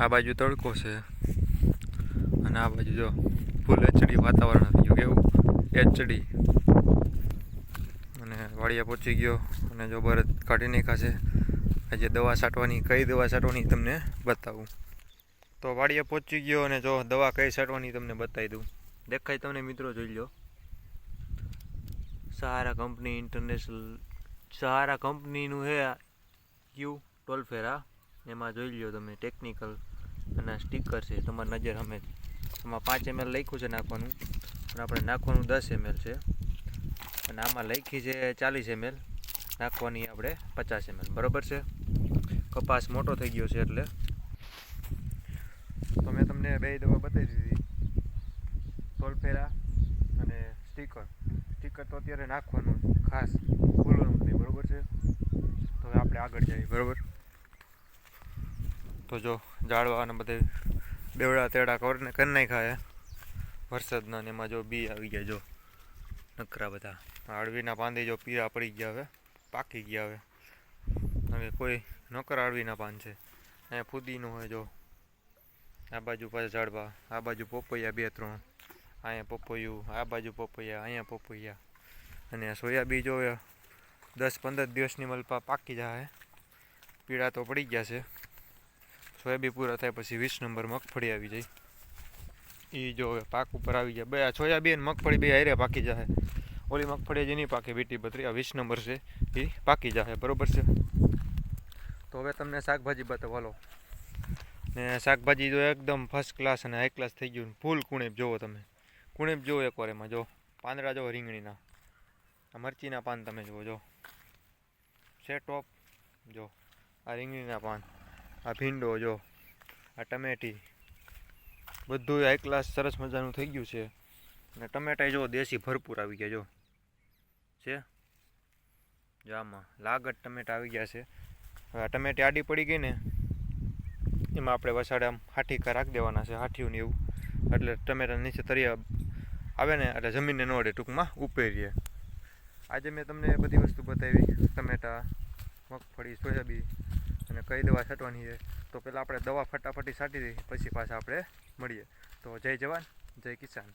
આ બાજુ તડકો છે અને આ બાજુ જો ફૂલ એચડી વાતાવરણ થઈ ગયું, કેવું એચડી. અને વાડિયા પહોંચી ગયો અને જો બરદ કાઢી નાખાશે. આજે દવા છાંટવાની, કઈ દવા છાંટવાની તમને બતાવું. તો વાડિયા પહોંચી ગયો અને જો દવા કઈ છાંટવાની તમને બતાવી દઉં. દેખાય તમને મિત્રો, જોઈ લો. સહારા કંપની ઇન્ટરનેશનલ, સહારા કંપનીનું હે ક્યુ ટોલફેરા. એમાં જોઈ લો તમે ટેકનિકલ અને સ્ટીકર છે તમારી નજર સામે. એમાં 5 ml લખ્યું છે નાખવાનું અને આપણે નાખવાનું 10 ml છે. અને આમાં લખી છે 40 ml, નાખવાની આપણે 50 ml. બરાબર છે. કપાસ મોટો થઈ ગયો છે એટલે. તો મેં તમને બે દવા બતાવી દીધી, ટોલફેરા અને સ્ટીકર. સ્ટીકર તો અત્યારે નાખવાનું ખાસ, ભૂલવાનું નહીં. બરાબર છે. તો હવે આપણે આગળ જઈએ. બરાબર. તો જો ઝાડવાને બધે બેવડા તેડા કરી નાખ્યા વરસાદના, ને એમાં જો બી આવી ગયા, જો નકરા બધા. આળવીના પાંદે જો પીળા પડી ગયા, હવે પાકી ગયા. હવે કોઈ નકર આળવીના પાન છે. અહીંયા ફુદીનો હોય, જો આ બાજુ પાછા ઝાડવા, આ બાજુ પપૈયા 2-3, અહીંયા પપૈયું, આ બાજુ પપૈયા, અહીંયા પપૈયા. અને સોયાબીન જો 10-15 દિવસની મલપા પાકી જાય, પીળા તો પડી ગયા છે. સોયાબીન પૂરા થાય પછી 20 નંબર મગફળી આવી જાય. એ જો હવે પાક ઉપર આવી જાય. બે સોયાબીન મગફળી બે હારે પાકી જાય. ઓલી મગફળી જેની પાકે વીટી બત્રી, આ 20 નંબર છે, એ પાકી જાય. બરાબર છે. તો હવે તમને શાકભાજી બતાવો. ને શાકભાજી જો એકદમ ફર્સ્ટ ક્લાસ અને હાઈ ક્લાસ થઈ ગયું. ફૂલ કુણેપ જોવો તમે, કુણેપ જોવો એકવાર. એમાં જો પાંદડા જો રીંગણીના, આ મરચીના પાન તમે જુઓ, જો છે ટોપ. જો આ રીંગણીના પાન, આ ભીંડો, જો આ ટમેટી, બધું હાઈ ક્લાસ સરસ મજાનું થઈ ગયું છે. અને ટમેટા જો દેશી ભરપૂર આવી ગયા, જો છે. જો આમાં લાગત ટમેટા આવી ગયા છે. હવે આ ટમેટી આડી પડી ગઈ ને, એમાં આપણે વસાડે આમ હાઠીકા રાખી દેવાના છે, હાઠીયું ને એવું. એટલે ટમેટા નીચે તરિયા આવે ને એટલે જમીનને ન અડે, ટૂંકમાં ઉપેરીએ. આજે મેં તમને બધી વસ્તુ બતાવી, ટમેટા, મગફળી, સોયાબીન અને કઈ દવા છાંટવાની છે. તો પહેલાં આપણે દવા ફટાફટી છાંટી દઈએ, પછી પાછા આપણે મળીએ. તો જય જવાન, જય કિસાન.